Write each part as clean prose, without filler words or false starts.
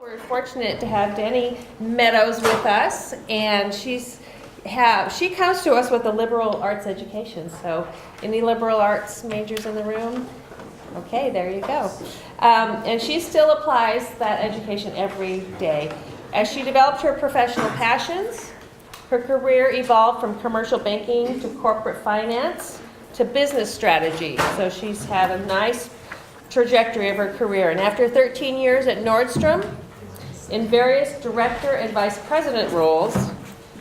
We're fortunate to have Denny Meadows with us, and she comes to us with a liberal arts education. So, any liberal arts majors in the room? Okay, there you go. And she still applies that education every day. As she developed her professional passions, her career evolved from commercial banking to corporate finance to business strategy. So she's had a nice trajectory of her career. And after 13 years at Nordstrom, in various director and vice president roles,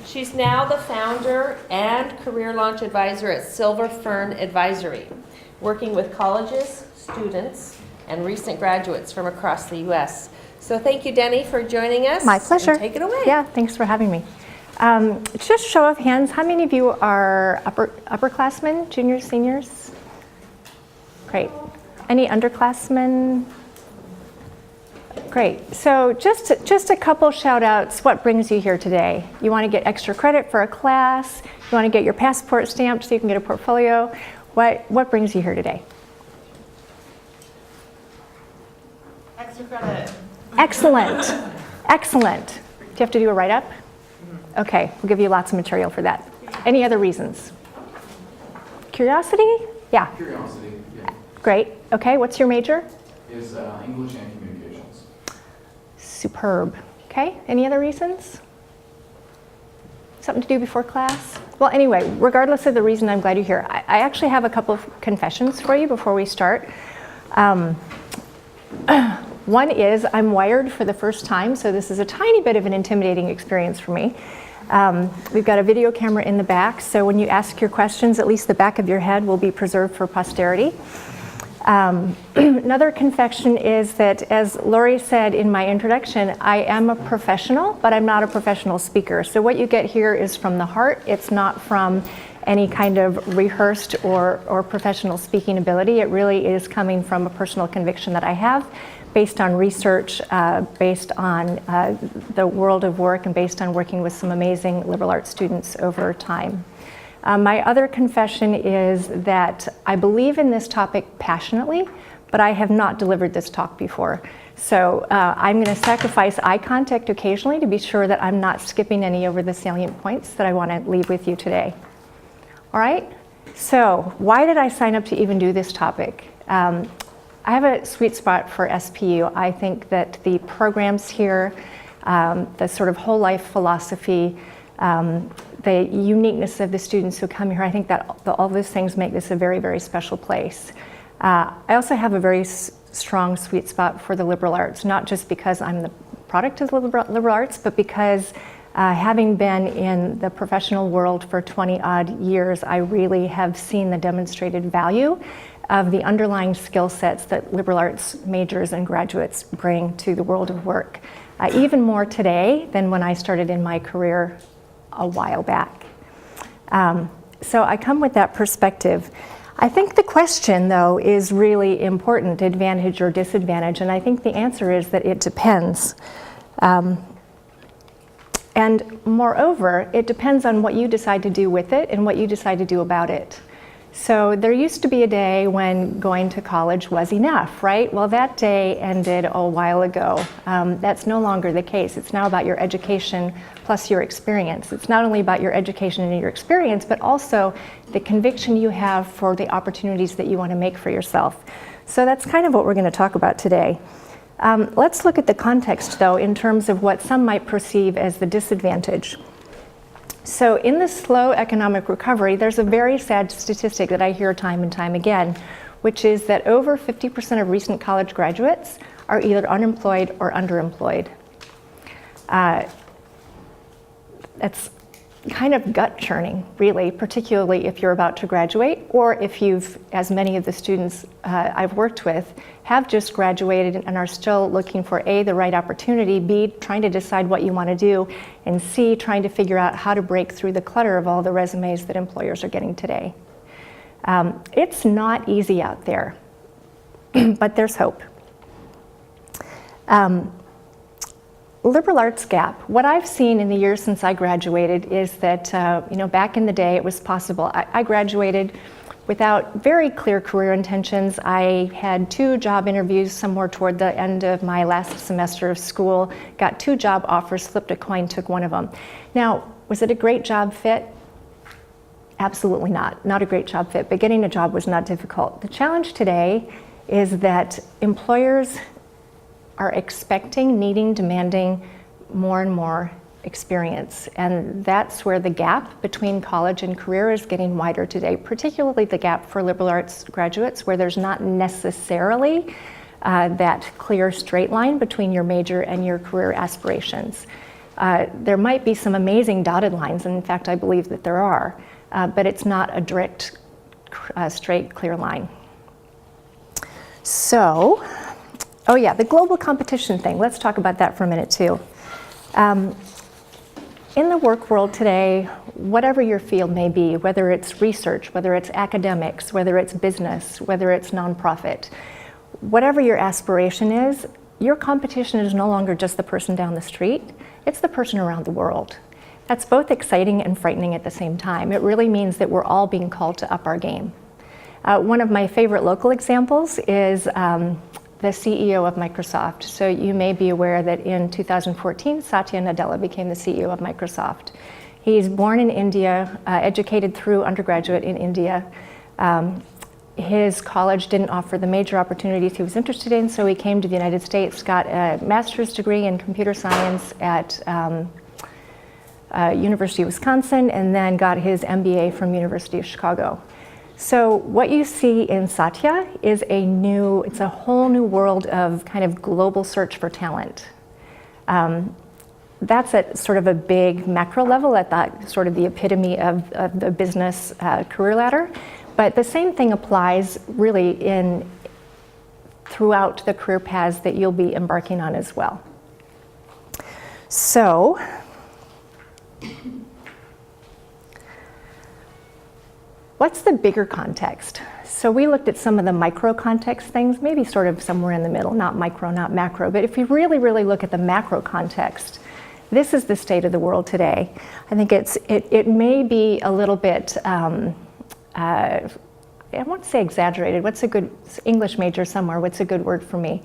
she's now the founder and career launch advisor at SilverFern Advisory, working with colleges, students, and recent graduates from across the U.S. So thank you, Denny, for joining us. My pleasure. And take it away. Yeah, thanks for having me. Just show of hands, how many of you are upperclassmen, juniors, seniors? Great. Any underclassmen? Great. So just a couple shout outs. What brings you here today? You want to get extra credit for a class? You want to get your passport stamped so you can get a portfolio? What brings you here today? Extra credit. Excellent. Excellent. Do you have to do a write-up? Okay, we'll give you lots of material for that. Any other reasons? Curiosity? Yeah. Curiosity, yeah. Great. Okay, what's your major? Is English and communications. Superb. Okay, any other reasons? Something to do before class? Well, anyway, regardless of the reason, I'm glad you're here. I actually have a couple of confessions for you before we start. One is I'm wired for the first time, so this is a tiny bit of an intimidating experience for me. We've got a video camera in the back, so when you ask your questions, at least the back of your head will be preserved for posterity. Another confession is that, as Lori said in my introduction, I am a professional, but I'm not a professional speaker. So what you get here is from the heart. It's not from any kind of rehearsed or professional speaking ability. It really is coming from a personal conviction that I have, based on research, based on the world of work, and based on working with some amazing liberal arts students over time. My other confession is that I believe in this topic passionately, but I have not delivered this talk before. So I'm going to sacrifice eye contact occasionally to be sure that I'm not skipping any over the salient points that I want to leave with you today. All right? So why did I sign up to even do this topic? I have a sweet spot for SPU. I think that the programs here, the sort of whole life philosophy, the uniqueness of the students who come here, I think that all those things make this a very, very special place. I also have a very strong sweet spot for the liberal arts, not just because I'm the product of the liberal arts, but because having been in the professional world for 20 odd years, I really have seen the demonstrated value of the underlying skill sets that liberal arts majors and graduates bring to the world of work, even more today than when I started in my career a while back. So I come with that perspective. I think the question, though, is really important, advantage or disadvantage, and I think the answer is that it depends. And moreover, it depends on what you decide to do with it and what you decide to do about it. So there used to be a day when going to college was enough, right? Well, that day ended a while ago. That's no longer the case. It's now about your education plus your experience. It's not only about your education and your experience, but also the conviction you have for the opportunities that you want to make for yourself. So that's kind of what we're going to talk about today. Let's look at the context, though, in terms of what some might perceive as the disadvantage. So in the slow economic recovery, there's a very sad statistic that I hear time and time again, which is that over 50% of recent college graduates are either unemployed or underemployed. That's kind of gut churning, really, particularly if you're about to graduate, or if you've, as many of the students I've worked with, have just graduated and are still looking for A, the right opportunity, B, trying to decide what you want to do, and C, trying to figure out how to break through the clutter of all the resumes that employers are getting today. It's not easy out there, but there's hope. Liberal arts gap. What I've seen in the years since I graduated is that, back in the day it was possible. I graduated without very clear career intentions. I had 2 job interviews somewhere toward the end of my last semester of school, got 2 job offers, flipped a coin, took one of them. Now, was it a great job fit? Absolutely not a great job fit, but getting a job was not difficult. The challenge today is that employers are expecting, needing, demanding more and more experience. And that's where the gap between college and career is getting wider today, particularly the gap for liberal arts graduates, where there's not necessarily that clear straight line between your major and your career aspirations. There might be some amazing dotted lines, and in fact, I believe that there are, but it's not a direct, straight, clear line. So, oh yeah, the global competition thing. Let's talk about that for a minute too. In the work world today, whatever your field may be, whether it's research, whether it's academics, whether it's business, whether it's nonprofit, whatever your aspiration is, your competition is no longer just the person down the street, it's the person around the world. That's both exciting and frightening at the same time. It really means that we're all being called to up our game. One of my favorite local examples is the CEO of Microsoft. So you may be aware that in 2014, Satya Nadella became the CEO of Microsoft. He's born in India, educated through undergraduate in India. His college didn't offer the major opportunities he was interested in, so he came to the United States, got a master's degree in computer science at University of Wisconsin, and then got his MBA from University of Chicago. So what you see in Satya is it's a whole new world of kind of global search for talent. That's at sort of a big macro level, at that sort of the epitome of the business career ladder. But the same thing applies really throughout the career paths that you'll be embarking on as well. So, what's the bigger context? So we looked at some of the micro context things, maybe sort of somewhere in the middle, not micro, not macro. But if you really, really look at the macro context, this is the state of the world today. I think it may be a little bit, I won't say exaggerated. What's a good English major somewhere? What's a good word for me?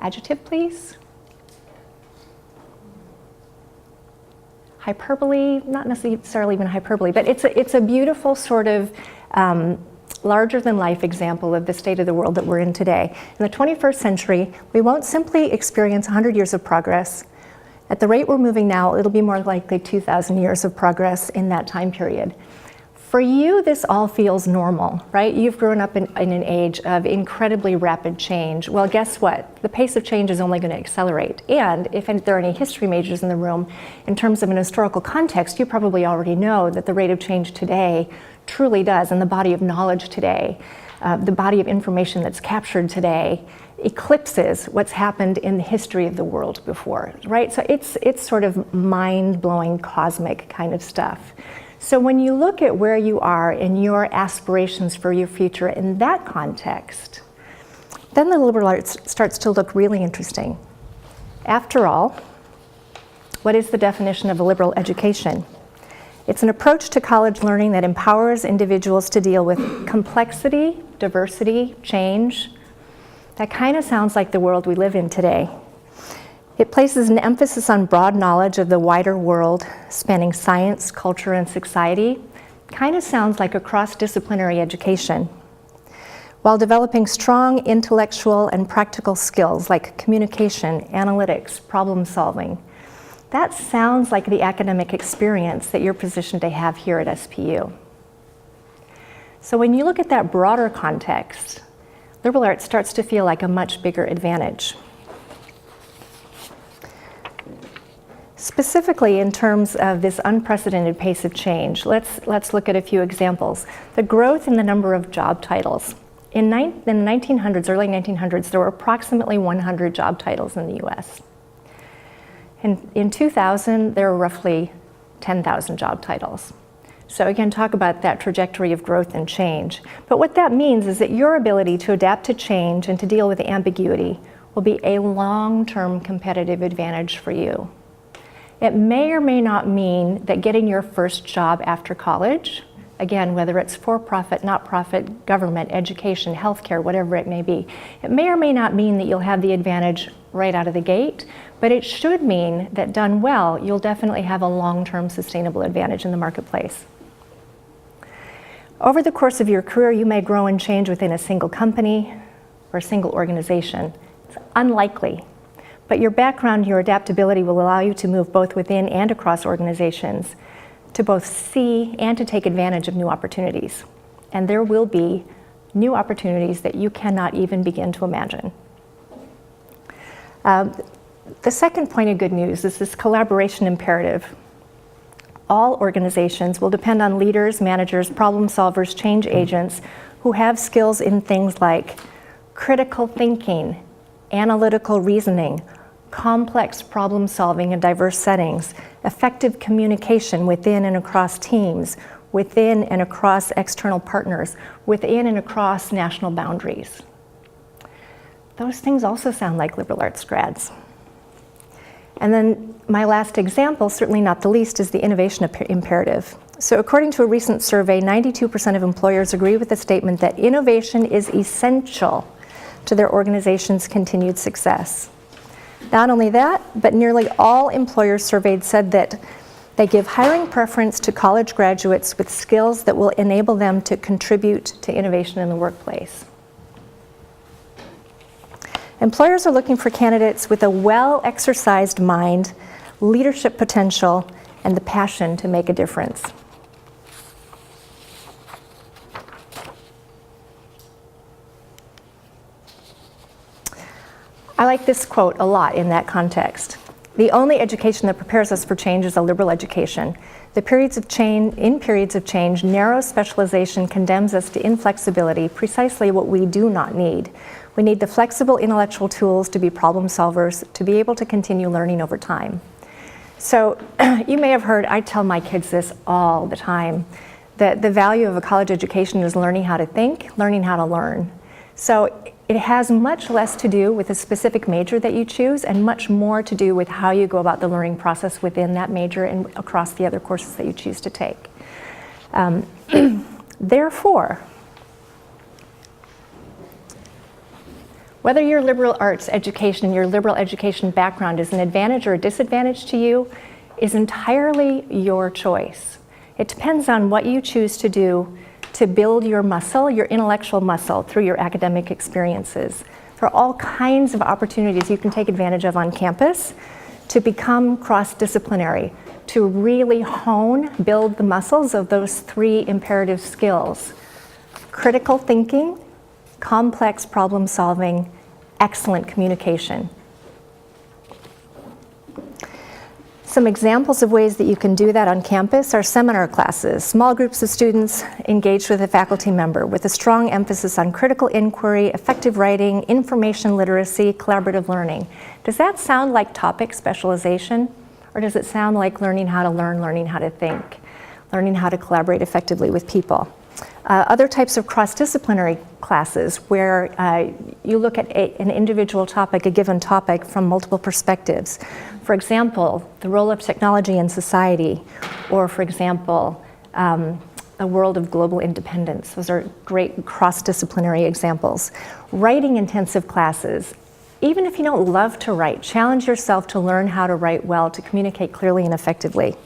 Adjective, please? Hyperbole, not necessarily even hyperbole, but it's a beautiful sort of larger than life example of the state of the world that we're in today. In the 21st century, we won't simply experience 100 years of progress. At the rate we're moving now, it'll be more likely 2,000 years of progress in that time period. For you, this all feels normal, right? You've grown up in an age of incredibly rapid change. Well, guess what? The pace of change is only going to accelerate. And if there are any history majors in the room, in terms of an historical context, you probably already know that the rate of change today truly does, and the body of knowledge today, the body of information that's captured today, eclipses what's happened in the history of the world before, right? So it's sort of mind-blowing, cosmic kind of stuff. So when you look at where you are in your aspirations for your future in that context, then the liberal arts starts to look really interesting. After all, what is the definition of a liberal education? It's an approach to college learning that empowers individuals to deal with complexity, diversity, change. That kind of sounds like the world we live in today. It places an emphasis on broad knowledge of the wider world, spanning science, culture, and society. Kind of sounds like a cross-disciplinary education, while developing strong intellectual and practical skills like communication, analytics, problem solving. That sounds like the academic experience that you're positioned to have here at SPU. So when you look at that broader context, liberal arts starts to feel like a much bigger advantage. Specifically in terms of this unprecedented pace of change, let's look at a few examples. The growth in the number of job titles. In the 1900s, early 1900s, there were approximately 100 job titles in the US. In 2000, there were roughly 10,000 job titles. So again, talk about that trajectory of growth and change. But what that means is that your ability to adapt to change and to deal with ambiguity will be a long-term competitive advantage for you. It may or may not mean that getting your first job after college, again, whether it's for-profit, not-profit, government, education, healthcare, whatever it may be, it may or may not mean that you'll have the advantage right out of the gate, but it should mean that done well, you'll definitely have a long-term sustainable advantage in the marketplace. Over the course of your career, you may grow and change within a single company or a single organization. It's unlikely, but your background, your adaptability will allow you to move both within and across organizations, to both see and to take advantage of new opportunities. And there will be new opportunities that you cannot even begin to imagine. The second point of good news is this collaboration imperative. All organizations will depend on leaders, managers, problem solvers, change agents who have skills in things like critical thinking, analytical reasoning, complex problem solving in diverse settings, effective communication within and across teams, within and across external partners, within and across national boundaries. Those things also sound like liberal arts grads. And then my last example, certainly not the least, is the innovation imperative. So according to a recent survey, 92% of employers agree with the statement that innovation is essential to their organization's continued success. Not only that, but nearly all employers surveyed said that they give hiring preference to college graduates with skills that will enable them to contribute to innovation in the workplace. Employers are looking for candidates with a well-exercised mind, leadership potential, and the passion to make a difference. I like this quote a lot in that context. The only education that prepares us for change is a liberal education. In periods of change, narrow specialization condemns us to inflexibility, precisely what we do not need. We need the flexible intellectual tools to be problem solvers, to be able to continue learning over time. So you may have heard, I tell my kids this all the time, that the value of a college education is learning how to think, learning how to learn. So it has much less to do with a specific major that you choose and much more to do with how you go about the learning process within that major and across the other courses that you choose to take. Therefore, whether your liberal arts education, your liberal education background is an advantage or a disadvantage to you is entirely your choice. It depends on what you choose to do to build your muscle, your intellectual muscle, through your academic experiences. There are all kinds of opportunities you can take advantage of on campus to become cross-disciplinary, to really hone, build the muscles of those three imperative skills: critical thinking, complex problem solving, excellent communication. Some examples of ways that you can do that on campus are seminar classes, small groups of students engaged with a faculty member with a strong emphasis on critical inquiry, effective writing, information literacy, collaborative learning. Does that sound like topic specialization? Or does it sound like learning how to learn, learning how to think, learning how to collaborate effectively with people? Other types of cross-disciplinary classes where you look at an individual topic, a given topic, from multiple perspectives. For example, the role of technology in society, or for example, the world of global independence. Those are great cross-disciplinary examples. Writing-intensive classes. Even if you don't love to write, challenge yourself to learn how to write well, to communicate clearly and effectively.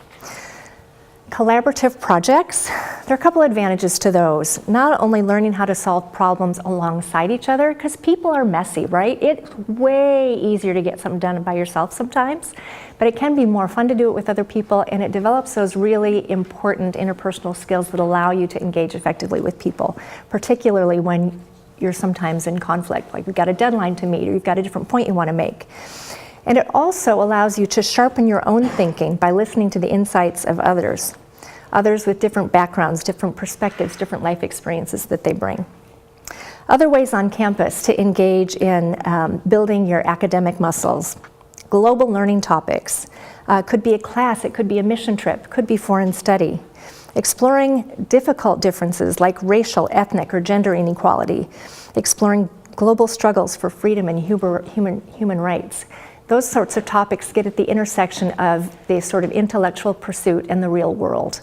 Collaborative projects, there are a couple advantages to those. Not only learning how to solve problems alongside each other, because people are messy, right? It's way easier to get something done by yourself sometimes, but it can be more fun to do it with other people, and it develops those really important interpersonal skills that allow you to engage effectively with people, particularly when you're sometimes in conflict, like you've got a deadline to meet or you've got a different point you want to make. And it also allows you to sharpen your own thinking by listening to the insights of others with different backgrounds, different perspectives, different life experiences that they bring. Other ways on campus to engage in building your academic muscles. Global learning topics. Could be a class, it could be a mission trip, could be foreign study. Exploring difficult differences like racial, ethnic, or gender inequality. Exploring global struggles for freedom and human rights. those sorts of topics get at the intersection of the sort of intellectual pursuit and the real world.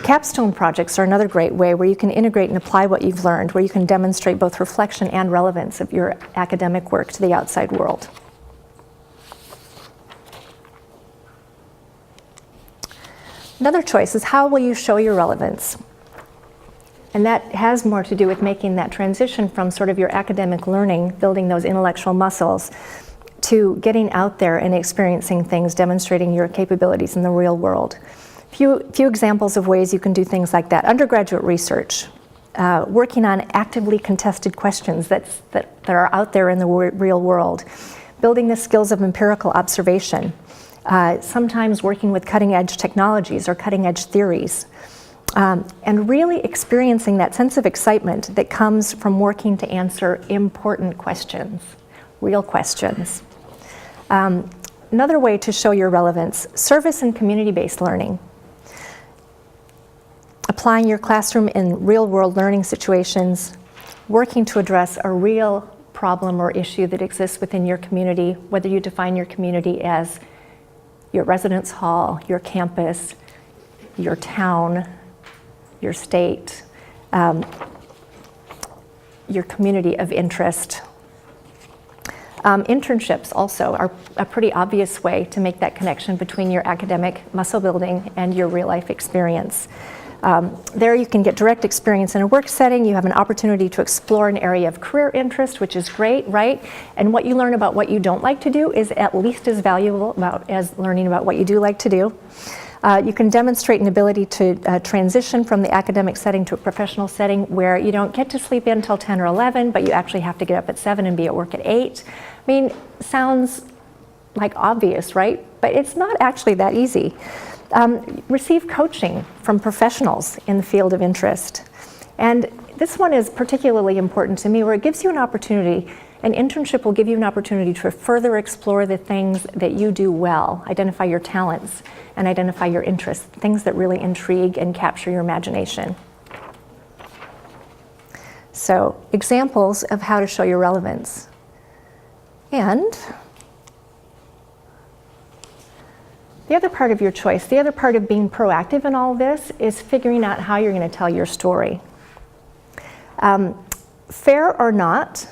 Capstone projects are another great way where you can integrate and apply what you've learned, where you can demonstrate both reflection and relevance of your academic work to the outside world. Another choice is how will you show your relevance? And that has more to do with making that transition from sort of your academic learning, building those intellectual muscles, to getting out there and experiencing things, demonstrating your capabilities in the real world. Few examples of ways you can do things like that. Undergraduate research, working on actively contested questions that are out there in the real world, building the skills of empirical observation, sometimes working with cutting-edge technologies or cutting-edge theories, and really experiencing that sense of excitement that comes from working to answer important questions, real questions. Another way to show your relevance, service and community-based learning. Applying your classroom in real-world learning situations, working to address a real problem or issue that exists within your community, whether you define your community as your residence hall, your campus, your town, your state, your community of interest. Internships also are a pretty obvious way to make that connection between your academic muscle building and your real life experience. There you can get direct experience in a work setting. You have an opportunity to explore an area of career interest, which is great, right? And what you learn about what you don't like to do is at least as valuable as learning about what you do like to do. You can demonstrate an ability to transition from the academic setting to a professional setting where you don't get to sleep in until 10 or 11, but you actually have to get up at 7 and be at work at 8. I mean, sounds like obvious, right? But it's not actually that easy. Receive coaching from professionals in the field of interest. And this one is particularly important to me, where it gives you an opportunity. An internship will give you an opportunity to further explore the things that you do well, identify your talents, and identify your interests, things that really intrigue and capture your imagination. So, examples of how to show your relevance. And the other part of your choice, the other part of being proactive in all this is figuring out how you're going to tell your story. Fair or not,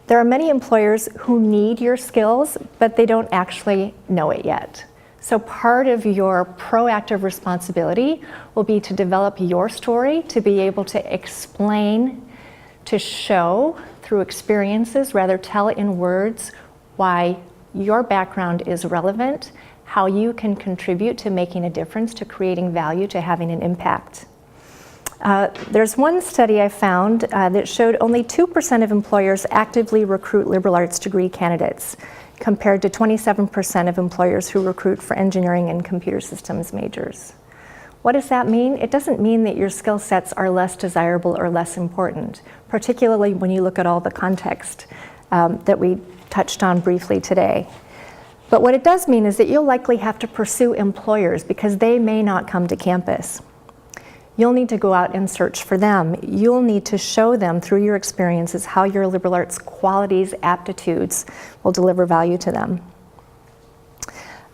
there are many employers who need your skills, but they don't actually know it yet. So part of your proactive responsibility will be to develop your story, to be able to explain, to show through experiences, rather tell in words why your background is relevant, how you can contribute to making a difference, to creating value, to having an impact. There's one study I found that showed only 2% of employers actively recruit liberal arts degree candidates, compared to 27% of employers who recruit for engineering and computer systems majors. What does that mean? It doesn't mean that your skill sets are less desirable or less important, particularly when you look at all the context that we touched on briefly today. But what it does mean is that you'll likely have to pursue employers because they may not come to campus. You'll need to go out and search for them. You'll need to show them through your experiences how your liberal arts qualities, aptitudes will deliver value to them.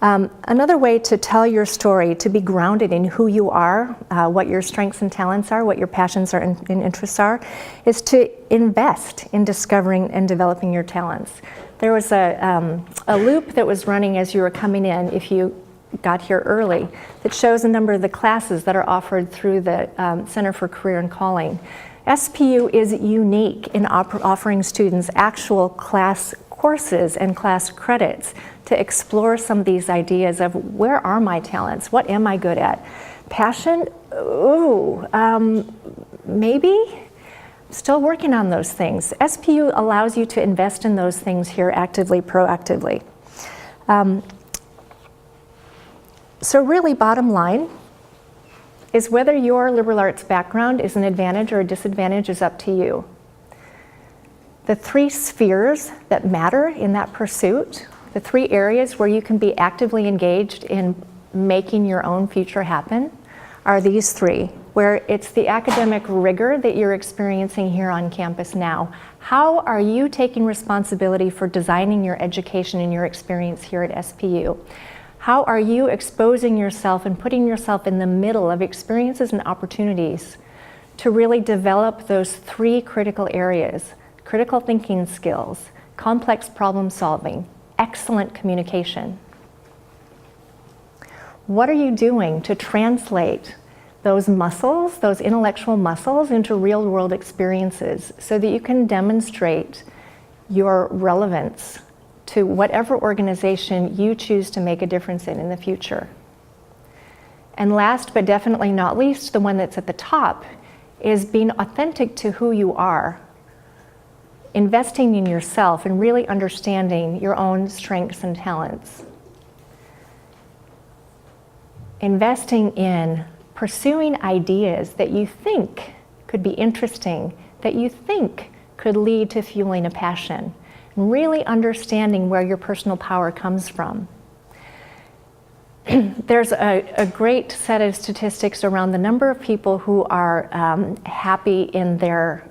Another way to tell your story, to be grounded in who you are, what your strengths and talents are, what your passions are and interests are, is to invest in discovering and developing your talents. There was a loop that was running as you were coming in, if you got here early, that shows a number of the classes that are offered through the Center for Career and Calling. SPU is unique in offering students actual class courses and class credits to explore some of these ideas of where are my talents, what am I good at? Passion, maybe? Still working on those things. SPU allows you to invest in those things here actively, proactively. So really, bottom line is whether your liberal arts background is an advantage or a disadvantage is up to you. The 3 spheres that matter in that pursuit, the 3 areas where you can be actively engaged in making your own future happen, are these 3. where it's the academic rigor that you're experiencing here on campus now. How are you taking responsibility for designing your education and your experience here at SPU? How are you exposing yourself and putting yourself in the middle of experiences and opportunities to really develop those 3 critical areas: critical thinking skills, complex problem solving, excellent communication? What are you doing to translate those muscles, those intellectual muscles, into real world experiences so that you can demonstrate your relevance to whatever organization you choose to make a difference in the future? And last but definitely not least, the one that's at the top is being authentic to who you are, investing in yourself and really understanding your own strengths and talents. Investing in pursuing ideas that you think could be interesting, that you think could lead to fueling a passion, and really understanding where your personal power comes from. There's a great set of statistics around the number of people who are happy in their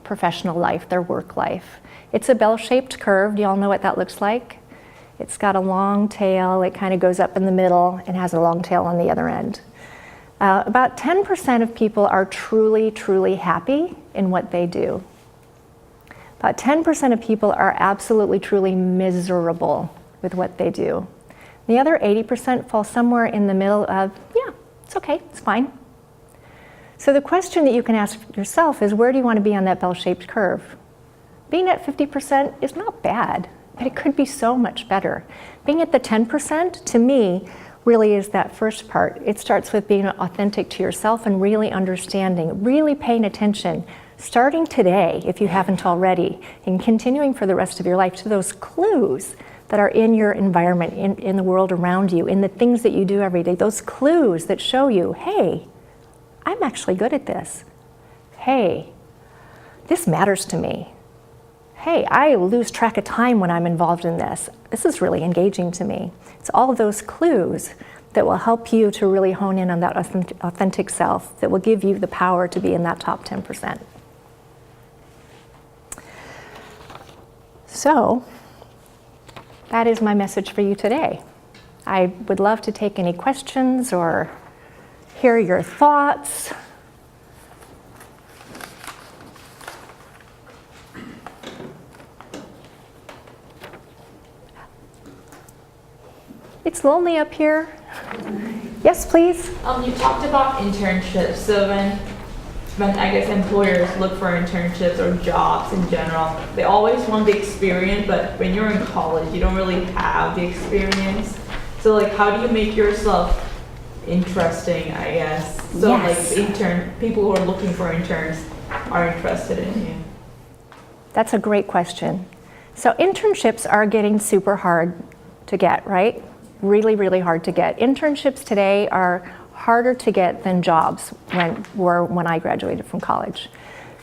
professional life, their work life. It's a bell-shaped curve. Do you all know what that looks like? It's got a long tail. It kind of goes up in the middle and has a long tail on the other end. About 10% of people are truly, truly happy in what they do. About 10% of people are absolutely, truly miserable with what they do. The other 80% fall somewhere in the middle of, yeah, it's okay, it's fine. So the question that you can ask yourself is, where do you want to be on that bell-shaped curve? Being at 50% is not bad, but it could be so much better. Being at the 10%, to me, really is that first part. It starts with being authentic to yourself and really understanding, really paying attention, starting today, if you haven't already, and continuing for the rest of your life, to those clues that are in your environment, in the world around you, in the things that you do every day, those clues that show you, hey, I'm actually good at this. Hey, this matters to me. Hey, I lose track of time when I'm involved in this. This is really engaging to me. It's all of those clues that will help you to really hone in on that authentic self, that will give you the power to be in that top 10%. So, that is my message for you today. I would love to take any questions or hear your thoughts. It's lonely up here. Yes, please. You talked about internships. So when I guess employers look for internships or jobs in general, they always want the experience, but when you're in college, you don't really have the experience. So like, how do you make yourself interesting, I guess? So Yes. like people who are looking for interns are interested in you. That's a great question. So internships are getting super hard to get, right? Really, really hard to get. Internships today are harder to get than jobs when I graduated from college.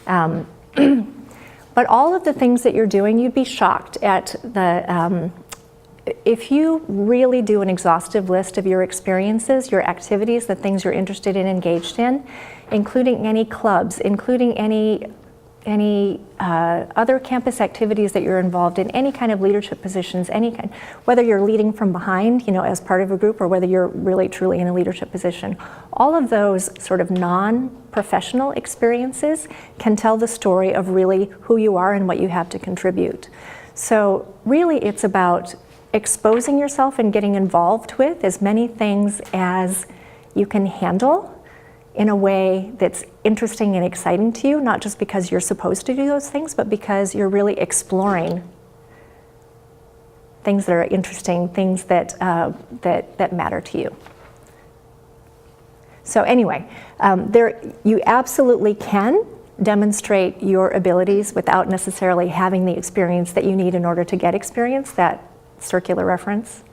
But all of the things that you're doing, you'd be shocked at if you really do an exhaustive list of your experiences, your activities, the things you're interested in, engaged in, including any clubs, including any other campus activities that you're involved in, any kind of leadership positions, whether you're leading from behind, as part of a group, or whether you're really truly in a leadership position. All of those sort of non-professional experiences can tell the story of really who you are and what you have to contribute. So really it's about exposing yourself and getting involved with as many things as you can handle in a way that's interesting and exciting to you, not just because you're supposed to do those things, but because you're really exploring things that are interesting, things that matter to you. So anyway, you absolutely can demonstrate your abilities without necessarily having the experience that you need in order to get experience, that circular reference.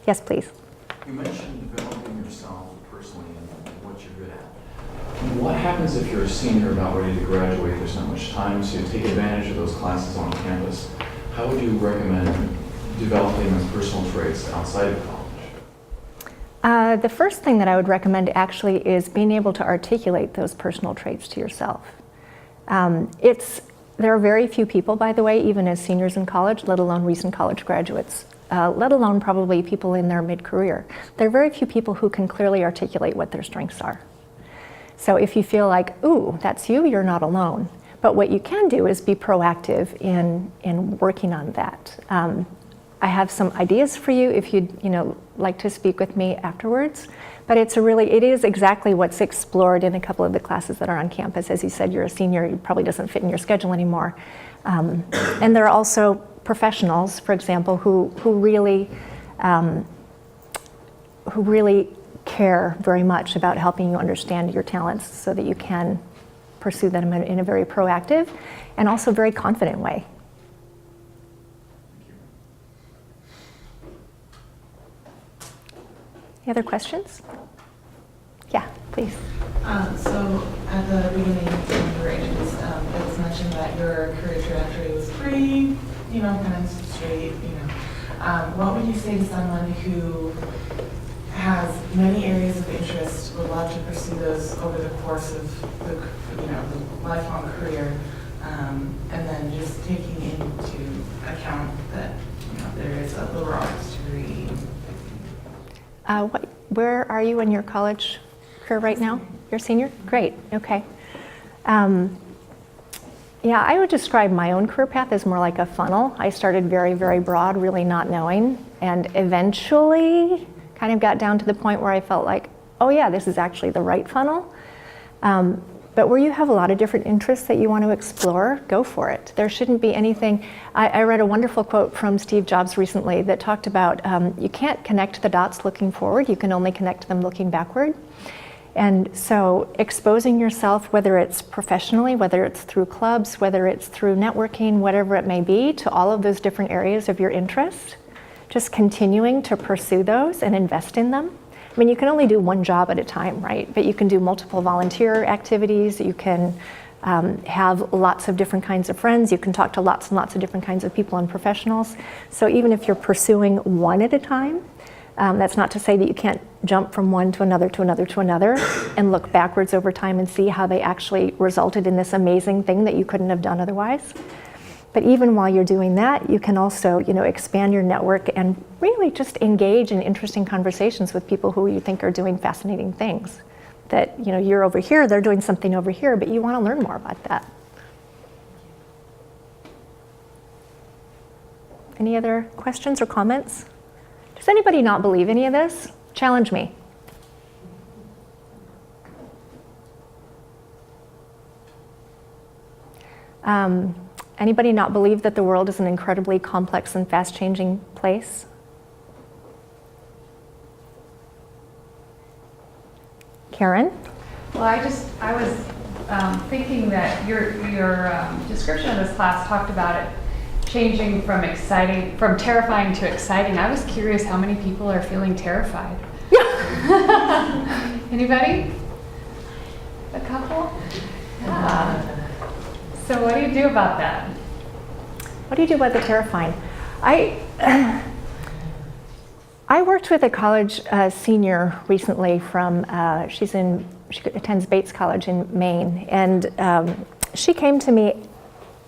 Yes, please. You mentioned developing yourself personally and what you're good at. What happens if you're a senior about ready to graduate, there's not much time to take advantage of those classes on campus? How would you recommend developing those personal traits outside of college? The first thing that I would recommend actually is being able to articulate those personal traits to yourself. There are very few people, by the way, even as seniors in college, let alone recent college graduates, let alone probably people in their mid-career. There are very few people who can clearly articulate what their strengths are. So if you feel like, ooh, that's you, you're not alone. But what you can do is be proactive in working on that. I have some ideas for you if you'd like to speak with me afterwards. But it is exactly what's explored in a couple of the classes that are on campus. As you said, you're a senior, it probably doesn't fit in your schedule anymore. And there are also professionals, for example, who really care very much about helping you understand your talents so that you can pursue them in a very proactive and also very confident way. Any other questions? Yeah, please. So at the beginning of your agents, it was mentioned that your career trajectory was pretty, kind of straight, What would you say to someone who has many areas of interest, would love to pursue those over the course of the lifelong career, and then just taking into account that, there is a liberal arts degree? Where are you in your college career right now? You're a senior? Great, okay. Yeah, I would describe my own career path as more like a funnel. I started very, very broad, really not knowing, and eventually kind of got down to the point where I felt like, oh yeah, this is actually the right funnel. But where you have a lot of different interests that you want to explore, go for it. There shouldn't be anything. I read a wonderful quote from Steve Jobs recently that talked about you can't connect the dots looking forward, you can only connect them looking backward. And so exposing yourself, whether it's professionally, whether it's through clubs, whether it's through networking, whatever it may be, to all of those different areas of your interest, just continuing to pursue those and invest in them. I mean, you can only do one job at a time, right? But you can do multiple volunteer activities. You can have lots of different kinds of friends. You can talk to lots and lots of different kinds of people and professionals. So even if you're pursuing one at a time, that's not to say that you can't jump from one to another to another to another and look backwards over time and see how they actually resulted in this amazing thing that you couldn't have done otherwise. But even while you're doing that, you can also, expand your network and really just engage in interesting conversations with people who you think are doing fascinating things. That, you're over here, they're doing something over here, but you want to learn more about that. Any other questions or comments? Does anybody not believe any of this? Challenge me. Anybody not believe that the world is an incredibly complex and fast-changing place? Karen? Well, I was thinking that your description of this class talked about it changing from terrifying to exciting. I was curious how many people are feeling terrified. Anybody? A couple? Yeah. So what do you do about that? What do you do about the terrifying? I worked with a college senior recently from, she attends Bates College in Maine, and she came to me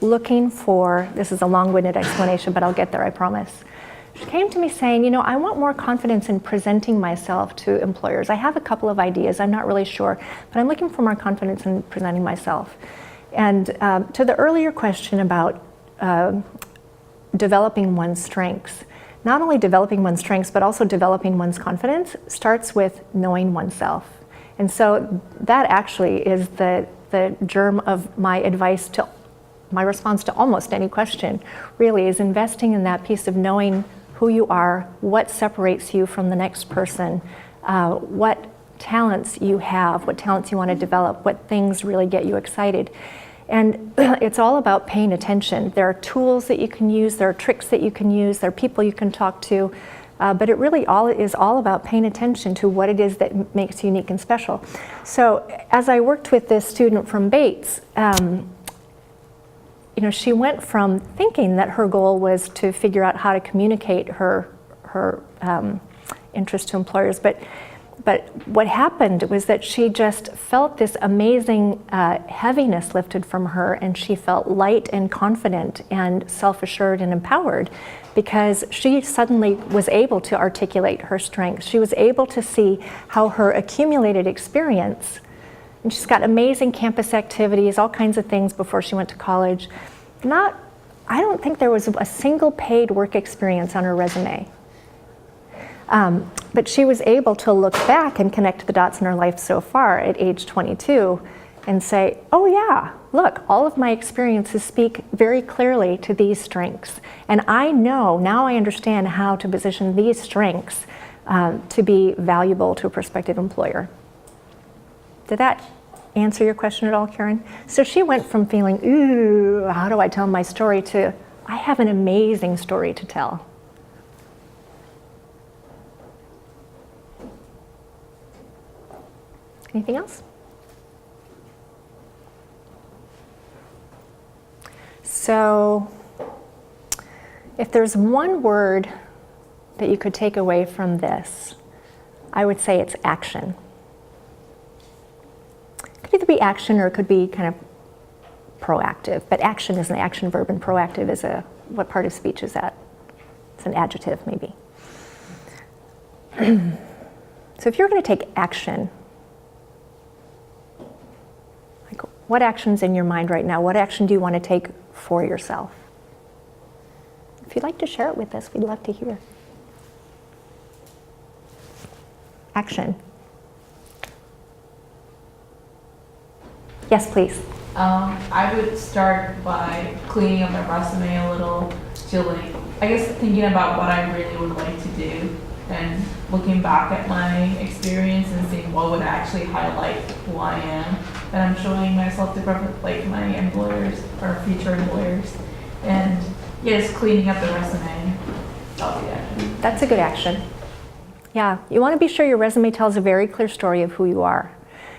looking for, this is a long-winded explanation, but I'll get there, I promise. She came to me saying, I want more confidence in presenting myself to employers. I have a couple of ideas, I'm not really sure, but I'm looking for more confidence in presenting myself. And to the earlier question about developing one's strengths, not only developing one's strengths, but also developing one's confidence starts with knowing oneself. And so that actually is the germ of my advice my response to almost any question, really, is investing in that piece of knowing who you are, what separates you from the next person, what talents you have, what talents you want to develop, what things really get you excited. And it's all about paying attention. There are tools that you can use, there are tricks that you can use, there are people you can talk to, but it really is all about paying attention to what it is that makes you unique and special. So as I worked with this student from Bates, she went from thinking that her goal was to figure out how to communicate her interest to employers, but But what happened was that she just felt this amazing heaviness lifted from her, and she felt light and confident and self-assured and empowered because she suddenly was able to articulate her strengths. She was able to see how her accumulated experience, and she's got amazing campus activities, all kinds of things before she went to college. I don't think there was a single paid work experience on her resume. But she was able to look back and connect the dots in her life so far at age 22 and say, oh yeah, look, all of my experiences speak very clearly to these strengths. And I know, now I understand how to position these strengths to be valuable to a prospective employer. Did that answer your question at all, Karen? So she went from feeling, ooh, how do I tell my story, to, I have an amazing story to tell. Anything else? So, if there's one word that you could take away from this, I would say it's action. It could either be action or it could be kind of proactive, but action is an action verb and proactive is what part of speech is that? It's an adjective, maybe. So if you're going to take action, what action's in your mind right now? What action do you want to take for yourself? If you'd like to share it with us, we'd love to hear. Action. Yes, please. I would start by cleaning up my resume a little, I guess thinking about what I really would like to do and looking back at my experience and seeing what would actually highlight who I am, that I'm showing myself to my employers or future employers. And yes, cleaning up the resume. That'll be action. That's a good action. Yeah, you want to be sure your resume tells a very clear story of who you are.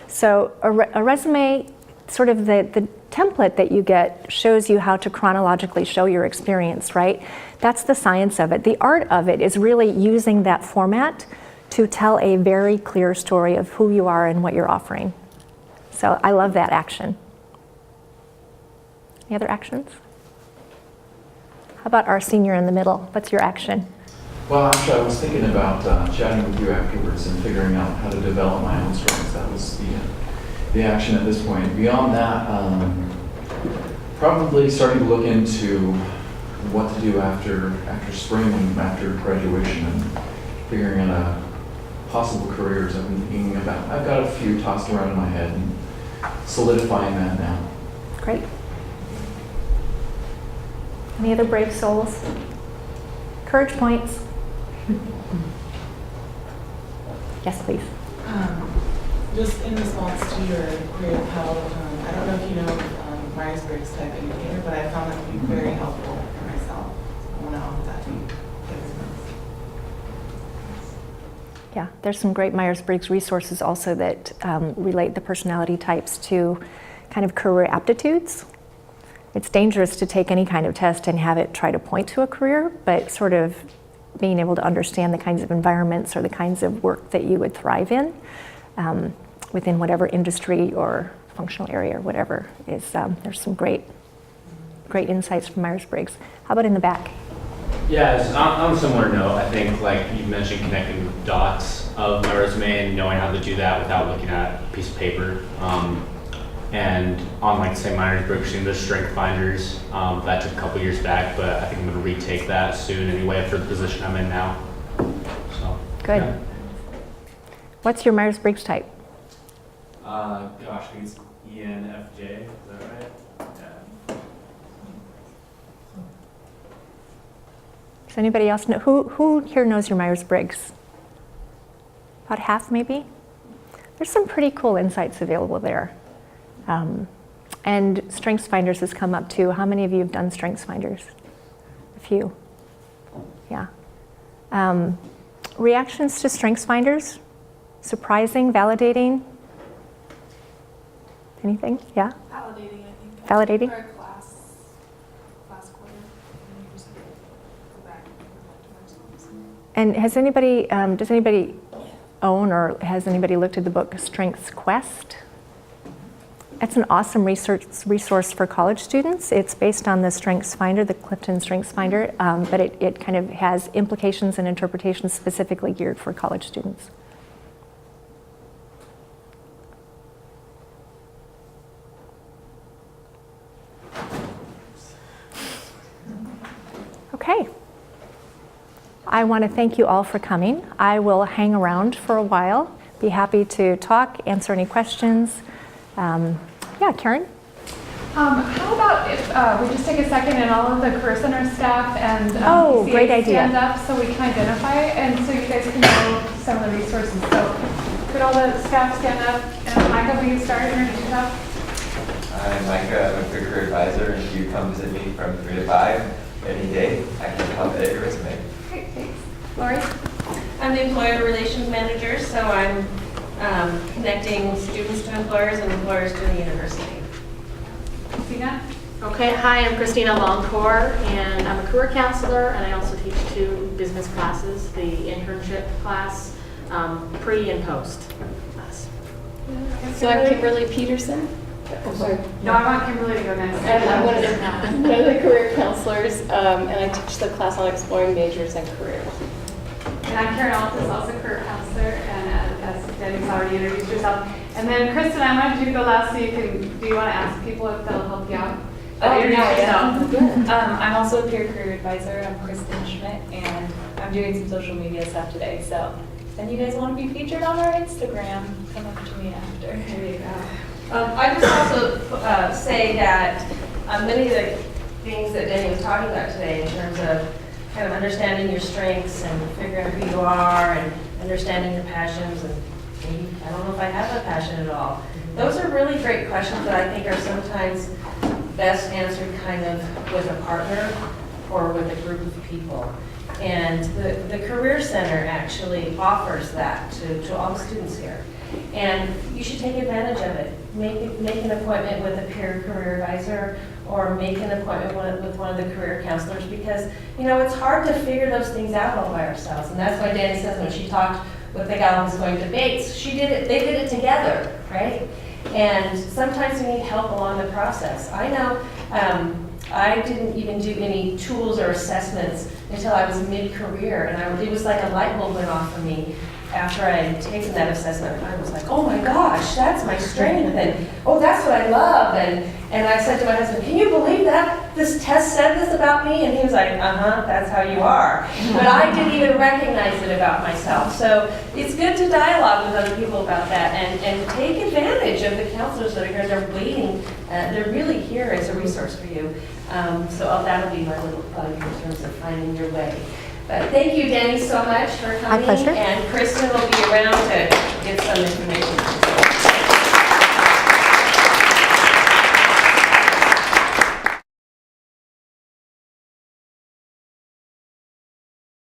So a resume, sort of the template that you get, shows you how to chronologically show your experience, right? That's the science of it. The art of it is really using that format to tell a very clear story of who you are and what you're offering. So I love that action. Any other actions? How about our senior in the middle? What's your action? Well, actually, I was thinking about chatting with you afterwards and figuring out how to develop my own strengths. That was the action at this point. Beyond that, probably starting to look into what to do after spring and after graduation and figuring out possible careers I've been thinking about. I've got a few tossed around in my head and solidifying that now. Great. Any other brave souls? Courage points. Yes, please. Just in response to your query of how, I don't know if you know Myers-Briggs type indicator, but I found that to be very helpful for myself. I want to offer that to you. Yeah, there's some great Myers-Briggs resources also that relate the personality types to kind of career aptitudes. It's dangerous to take any kind of test and have it try to point to a career, but sort of being able to understand the kinds of environments or the kinds of work that you would thrive in within whatever industry or functional area or whatever is, there's some great insights from Myers-Briggs. How about in the back? Yeah, on a similar note, I think like you mentioned connecting the dots of my resume and knowing how to do that without looking at a piece of paper. And on like say Myers-Briggs, the strength finders, that took a couple years back, but I think I'm going to retake that soon anyway for the position I'm in now. So Good. yeah. What's your Myers-Briggs type? Gosh, I think it's ENFJ. Is that right? Yeah. Does anybody else know? Who here knows your Myers-Briggs? About half, maybe? There's some pretty cool insights available there. And StrengthsFinders has come up too. How many of you have done StrengthsFinders? A few. Yeah. Reactions to StrengthsFinders? Surprising, validating? Anything? Yeah? Validating, I think. Validating? For a class quarter, and you just go back and reflect on ourselves. And has anybody, does anybody own, or has anybody looked at the book Strengths Quest? It's an awesome resource for college students. It's based on the Strengths Finder, the Clifton Strengths Finder, but it kind of has implications and interpretations specifically geared for college students. Okay. I want to thank you all for coming. I will hang around for a while, be happy to talk, answer any questions. Yeah, Karen? How about if we just take a second and all of the Career Center staff and Oh, PCA great idea. stand up so we can identify and so you guys can know some of the resources. So could all the staff stand up? And Micah, will you start and introduce yourself? I'm Micah, I'm a career advisor, and if you come visit me from 3 to 5 any day, I can help edit your resume. Great, thanks. Lori? I'm the employer relations manager, so I'm connecting students to employers and employers to the university. Christina? Okay, hi, I'm Christina Longcore, and I'm a career counselor, and I also teach 2 business classes, the internship class, pre and post class. So I'm Kimberly Peterson. Oh, sorry. No, I want Kimberly to go next. And I'm one of the career counselors, and I teach the class on exploring majors and careers. And I'm Karen Altus, also career counselor, and as Denny's already introduced herself. And then Kristen, I wanted you to go last so you can, do you want to ask people if they'll help you out? Introduce yourself. I'm also a peer career advisor. I'm Kristen Schmidt, and I'm doing some social media stuff today. So, if you guys want to be featured on our Instagram, come up to me after. There you go. I just also say that many of the things that Denny was talking about today in terms of kind of understanding your strengths and figuring out who you are and understanding your passions and maybe, I don't know if I have a passion at all. Those are really great questions that I think are sometimes best answered kind of with a partner or with a group of people. And the Career Center actually offers that to all the students here. And you should take advantage of it. Make an appointment with a peer career advisor or make an appointment with one of the career counselors because, you know, it's hard to figure those things out all by ourselves. And that's why Danny says when she talked with the gal who's going to Bates, they did it together, right? And sometimes we need help along the process. I know I didn't even do any tools or assessments until I was mid-career, and it was like a light bulb went off for me after I had taken that assessment. I was like, oh my gosh, that's my strength, and oh, that's what I love. And I said to my husband, can you believe that this test said this about me? And he was like, that's how you are. But I didn't even recognize it about myself. So it's good to dialogue with other people about that and take advantage of the counselors that are here. They're waiting. They're really here as a resource for you. So that'll be my little plug in terms of finding your way. But thank you, Denny, so much for coming. My pleasure. And Kristen will be around to get some information.